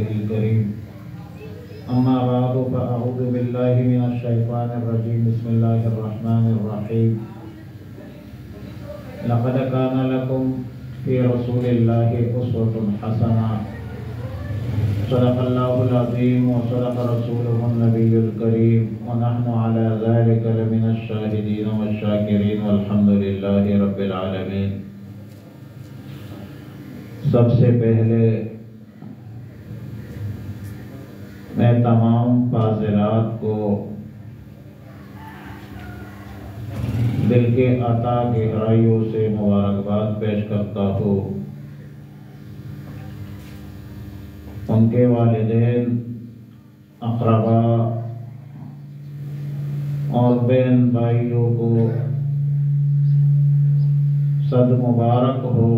الكريم أما بعد فأعوذ بالله من الشيطان الرجيم بسم الله الرحمن الرحيم لقد كان لكم في رسول الله أسوة حسنة صدق الله العظيم وصدق رسوله النبي الكريم ونحن على ذلك لمن الشاهدين والشاكرين والحمد لله رب العالمين۔ سب سے پہلے میں تمام فاضلات کو دل کے عطا گہرائیوں سے مبارکباد پیش کرتا ہوں۔ ان کے والدین، اقربا اور بہن بھائیوں کو صد مبارک ہو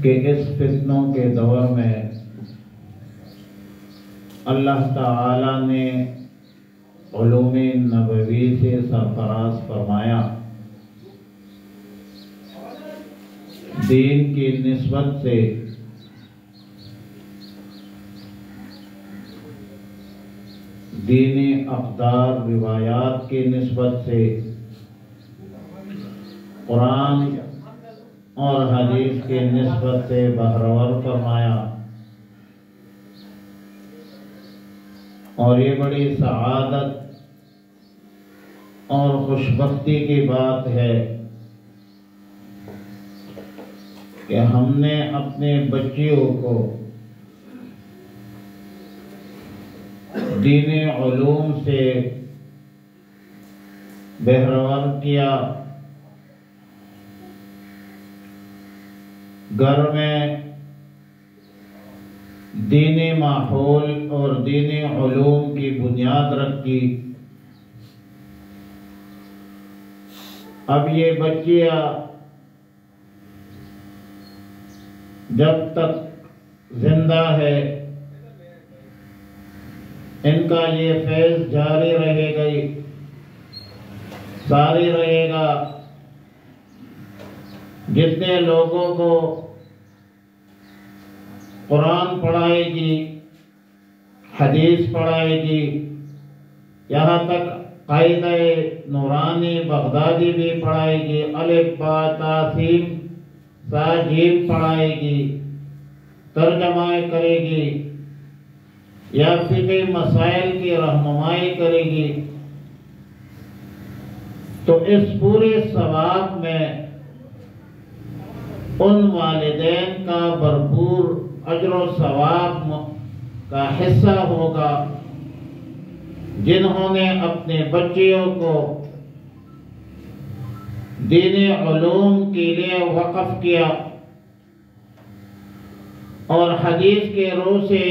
کہ اس فتنوں کے دور میں اللہ تعالی نے علوم نبوی سے سرفراز فرمایا، دین کی نسبت سے دینی اقدار روایات کی نسبت سے قرآن اور حدیث کی نسبت سے بہرور فرمایا، اور یہ بڑی سعادت اور خوشبختی کی بات ہے کہ ہم نے اپنے بچیوں کو دین علوم سے بہرور کیا، گھر میں دینی ماحول اور دینی علوم کی بنیاد رکھی۔ اب یہ بچیاں جب تک زندہ ہے ان کا یہ فیض جاری رہے گا، ساری رہے گا۔ جتنے لوگوں کو قرآن پڑھائے گی، حدیث پڑھائے گی، یہاں تک قاعدہ نورانی بغدادی بھی پڑھائے گی، الف با تا سین سا جیم پڑھائے گی، ترجمہ کرے گی یا فقہی مسائل کی رہنمائی کرے گی، تو اس پورے ثواب میں ان والدین کا بھرپور اجر و ثواب کا حصہ ہوگا جنہوں نے اپنے بچیوں کو دینی علوم کے لیے وقف کیا، اور حدیث کے روح سے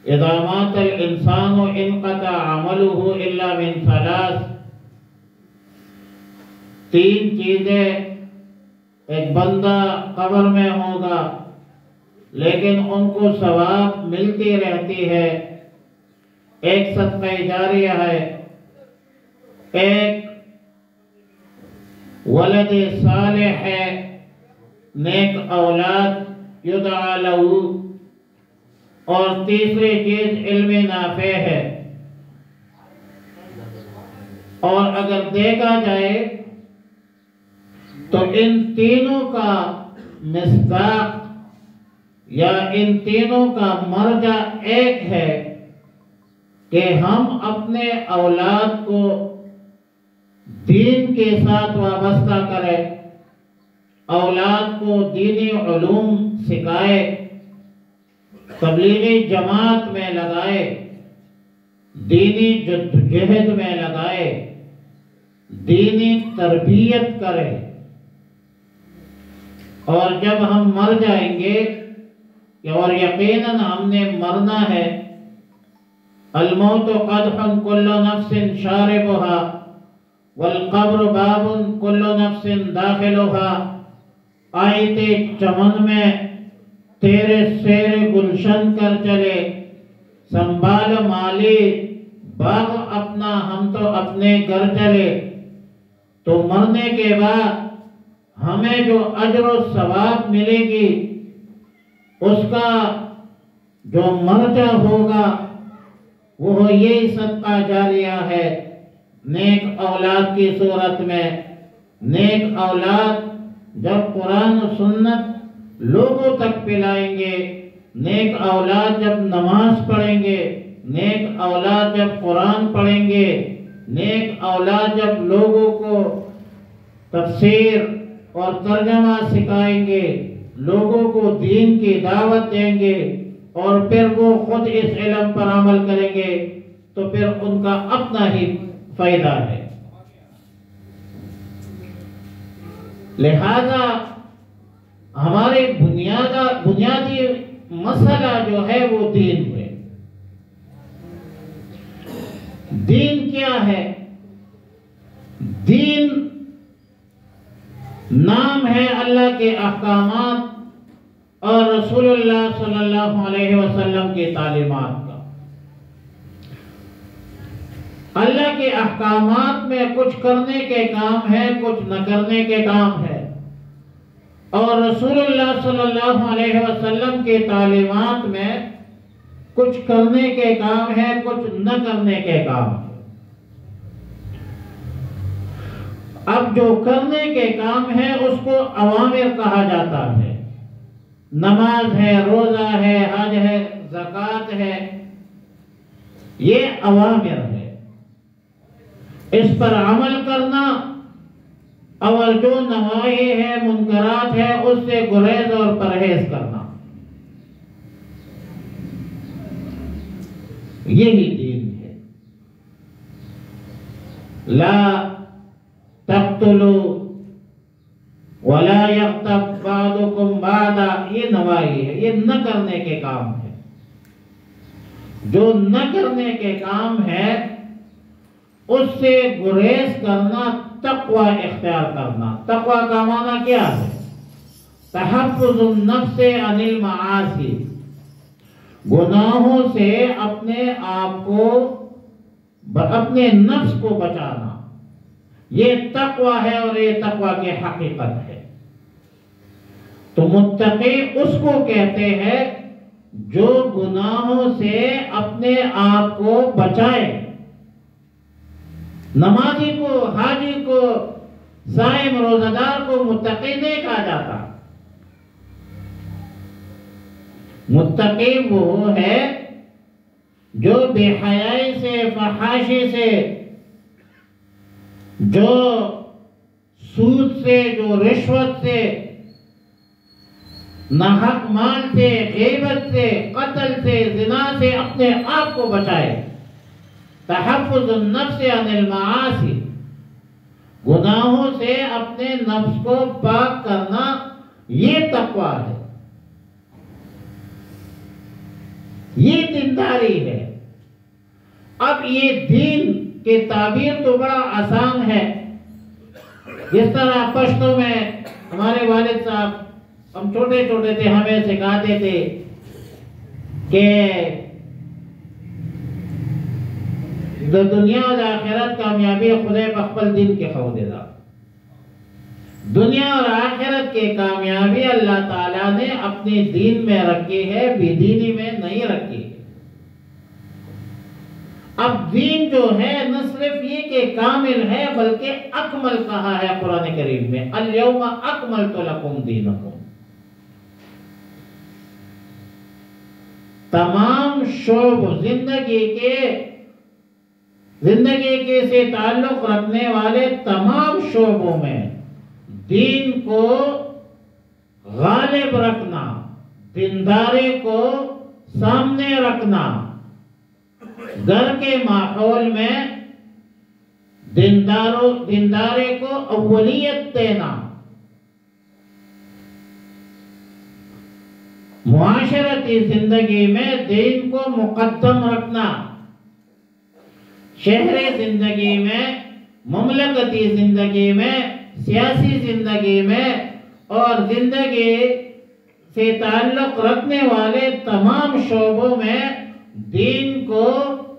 اذا مات الانسان انقطع عمله الا من ثلاث، تین چیزیں ایک بندہ قبر میں ہوگا لیکن ان کو ثواب ملتی رہتی ہے۔ ایک صدقہ جاریہ ہے، ایک ولد صالح ہے، نیک اولاد یدعا لہو، اور تیسری چیز علم نافع ہے۔ اور اگر دیکھا جائے تو ان تینوں کا مصداق یا ان تینوں کا مرجع ایک ہے کہ ہم اپنے اولاد کو دین کے ساتھ وابستہ کریں، اولاد کو دینی علوم سکھائے، تبلیغی جماعت میں لگائے، دینی جدوجہد میں لگائے، دینی تربیت کرے۔ اور جب ہم مر جائیں گے، اور یقیناً ہم نے مرنا ہے، الموت قدح کل نفس شاربها والقبر باب کل نفس داخلها، آیت چمن میں تیرے سیر گلشن کر چلے، سنبھال مالی باغ اپنا، ہم تو اپنے گھر چلے۔ تو مرنے کے بعد ہمیں جو اجر و ثواب ملے گی اس کا جو مرجع ہوگا وہ یہی صدقہ جاریہ ہے، نیک اولاد کی صورت میں۔ نیک اولاد جب قرآن و سنت لوگوں تک پلائیں گے، نیک اولاد جب نماز پڑھیں گے، نیک اولاد جب قرآن پڑھیں گے، نیک اولاد جب لوگوں کو تفسیر اور ترجمہ سکھائیں گے، لوگوں کو دین کی دعوت دیں گے، اور پھر وہ خود اس علم پر عمل کریں گے، تو پھر ان کا اپنا ہی فائدہ ہے۔ لہذا ہمارے بنیادی مسئلہ جو ہے وہ دین ہے۔ دین کیا ہے؟ دین نام ہے اللہ کے احکامات اور رسول اللہ صلی اللہ علیہ وسلم کی تعلیمات کا۔ اللہ کے احکامات میں کچھ کرنے کے کام ہے، کچھ نہ کرنے کے کام ہے، اور رسول اللہ صلی اللہ علیہ وسلم کی تعلیمات میں کچھ کرنے کے کام ہے، کچھ نہ کرنے کے کام ہے۔ اب جو کرنے کے کام ہے اس کو اوامر کہا جاتا ہے، نماز ہے، روزہ ہے، حج ہے، زکوٰۃ ہے، یہ اوامر ہے۔ اس پر عمل کرنا، اور جو نواہی ہے، منکرات ہے، اس سے گریز اور پرہیز کرنا، یہی دین ہے۔ لا تقتلوا ولا یغتب بعضکم بعضا، یہ نواہی ہے، یہ نہ کرنے کے کام ہے۔ جو نہ کرنے کے کام ہے اس سے گریز کرنا، تقوی اختیار کرنا۔ تقوی کا معنی کیا ہے؟ تحفظ النفس عن المعاصی، گناہوں سے اپنے آپ کو، اپنے نفس کو بچانا، یہ تقوی ہے، اور یہ تقوی کی حقیقت ہے۔ تو متقی اس کو کہتے ہیں جو گناہوں سے اپنے آپ کو بچائے۔ نمازی کو، حاجی کو، صائم روزہ دار کو متقی نہیں کہا جاتا۔ متقی وہ ہے جو بے حیائی سے، فحاشی سے، جو سود سے، جو رشوت سے، ناحق مال سے، غیبت سے، قتل سے، زنا سے اپنے آپ کو بچائے۔ تحفظ النفس عن المعاصی، گناہوں سے اپنے نفس کو پاک کرنا، یہ تقوی ہے، یہ دینداری ہے۔ اب یہ دین کی تعبیر تو بڑا آسان ہے، جس طرح پشتوں میں ہمارے والد صاحب، ہم چھوٹے چھوٹے تھے، ہمیں سکھاتے تھے کہ دنیا اور آخرت کامیابی خدای بخبل دین کے خودے دا۔ دنیا اور آخرت کی کامیابی اللہ تعالیٰ نے اپنے دین میں رکھی ہے، بے دینی میں نہیں رکھی ہے۔ اب دین جو ہے نہ صرف یہ کہ کامل ہے، بلکہ اکمل کہا ہے قرآن کریم میں، الیوم اکملت لکم دینکم۔ تمام شعب زندگی کے سے تعلق رکھنے والے تمام شعبوں میں دین کو غالب رکھنا، دینداری کو سامنے رکھنا، گھر کے ماحول میں دینداری کو اولیت دینا، معاشرتی زندگی میں دین کو مقدم رکھنا، شہری زندگی میں، مملکتی زندگی میں، سیاسی زندگی میں، اور زندگی سے تعلق رکھنے والے تمام شعبوں میں دین کو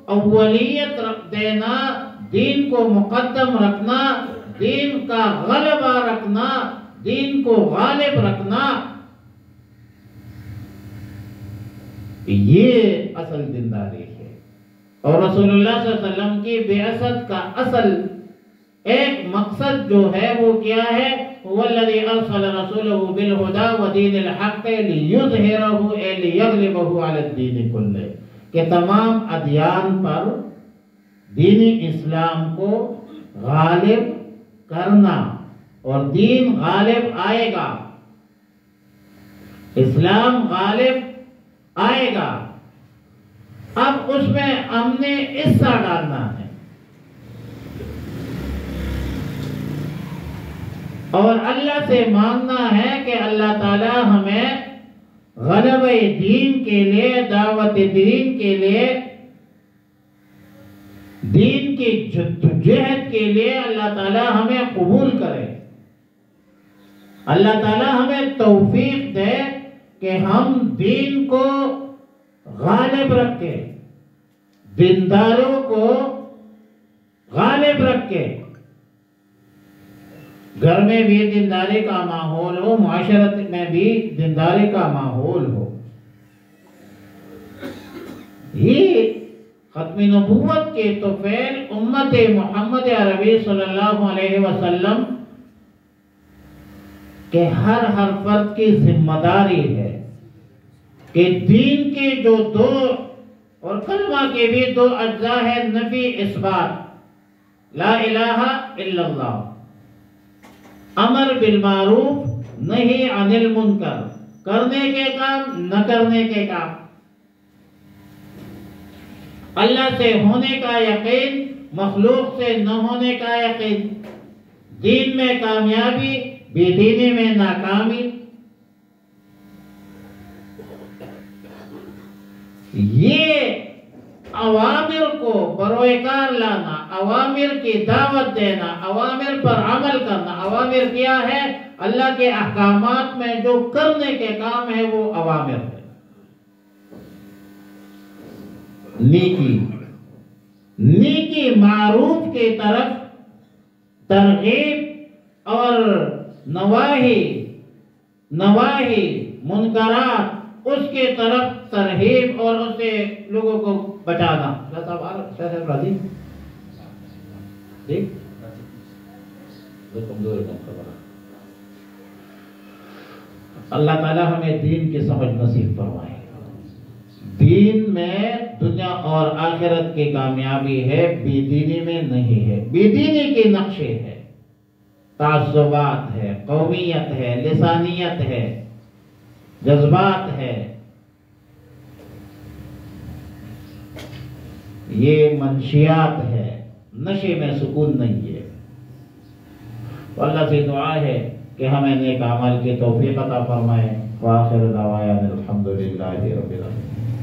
اولیت دینا، دین کو مقدم رکھنا، دین کا غلبہ رکھنا، دین کو غالب رکھنا، یہ اصل دینداری ہے۔ اور رسول اللہ صلی اللہ علیہ وسلم کی بعثت کا اصل ایک مقصد جو ہے وہ کیا ہے؟ هو الذي ارسل رسوله بالهدى ودين الحق ليظهره اي ليغلبه على الدين كله، کہ تمام ادیان پر دین اسلام کو غالب کرنا، اور دین غالب آئے گا، اسلام غالب آئے گا۔ اب اس میں ہم نے حصہ ڈالنا ہے، اور اللہ سے مانگنا ہے کہ اللہ تعالی ہمیں غلبہ دین کے لیے، دعوت دین کے لیے، دین کی جدوجہد کے لیے اللہ تعالی ہمیں قبول کرے، اللہ تعالی ہمیں توفیق دے کہ ہم دین کو غالب رکھے، دینداروں کو غالب رکھے، گھر میں بھی دینداری کا ماحول ہو، معاشرت میں بھی دینداری کا ماحول ہو۔ یہ ختم نبوت کے طفیل امت محمد عربی صلی اللہ علیہ وسلم کہ ہر فرد کی ذمہ داری ہے کہ دین کے جو دو اور کلمہ کے بھی دو اجزاء ہے، نفی اثبات، لا الہ الا اللہ، امر بالمعروف نہی عن المنکر، کرنے کے کام نہ کرنے کے کام، اللہ سے ہونے کا یقین، مخلوق سے نہ ہونے کا یقین، دین میں کامیابی، بے دینی میں ناکامی۔ یہ اوامر کو بروئے کار لانا، اوامر کی دعوت دینا، اوامر پر عمل کرنا۔ اوامر کیا ہے؟ اللہ کے احکامات میں جو کرنے کے کام ہے وہ اوامر ہے۔ نیکی معروف کی طرف ترغیب، اور نواہی منکرات اس کی طرف ترہیب، اور اس سے لوگوں کو بچانا۔ صاحب راضی ٹھیک اللہ تعالی ہمیں دین کی سمجھ نصیب فرمائے۔ دین میں دنیا اور آخرت کی کامیابی ہے، بے دینی میں نہیں ہے۔ بے دینی کے نقشے ہے، تعصبات ہے، قومیت ہے، لسانیت ہے، جذبات ہے، یہ منشیات ہے، نشے میں سکون نہیں ہے۔ تو اللہ سے دعا ہے کہ ہمیں نیک اعمال کی توفیق عطا فرمائے۔ وآخر دعوانا الحمدللہ رب العالمین۔